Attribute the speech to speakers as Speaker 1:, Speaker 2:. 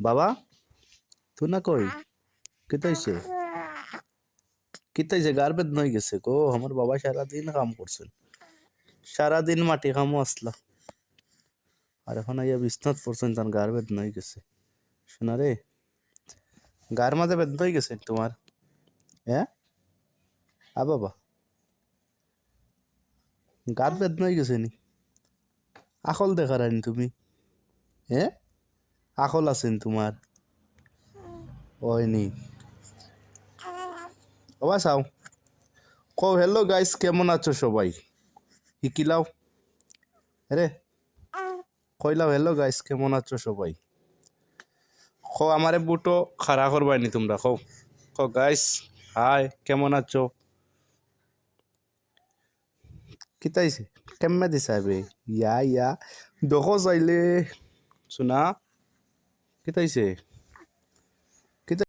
Speaker 1: বাবা তুই না কই কিতাইছে কিতাইছে গার বেদ নই গেছে গো আমার বাবা সারাদিন কাম করছেন সারাদিন মাটি কামও আসলা আর এখন আইয়া বিছনাত পড়ছেন তার গার বেদ নই গেছে শোনা রে গার মাঝে বেদ নই গেছে তোমার হ্যাঁ বাবা গার বেদ নই গেছে নি আকল দেখারানি তুমি হ্যাঁ আকল আছেন তোমার ওইনি বাবা চাও কো হ্যালো গাইস কেমন আছো সবাই শিকিলাও রে কইলাও হ্যালো গাইস কেমন আছো সবাই খো আমারে বুটো খাড়া করবাইনি তোমরা খো খো গাইস হাই কেমন আছো কিতাইছে কেমনে দিছাবে ইয়া দেখো চাইলে শোনা কিতাইছে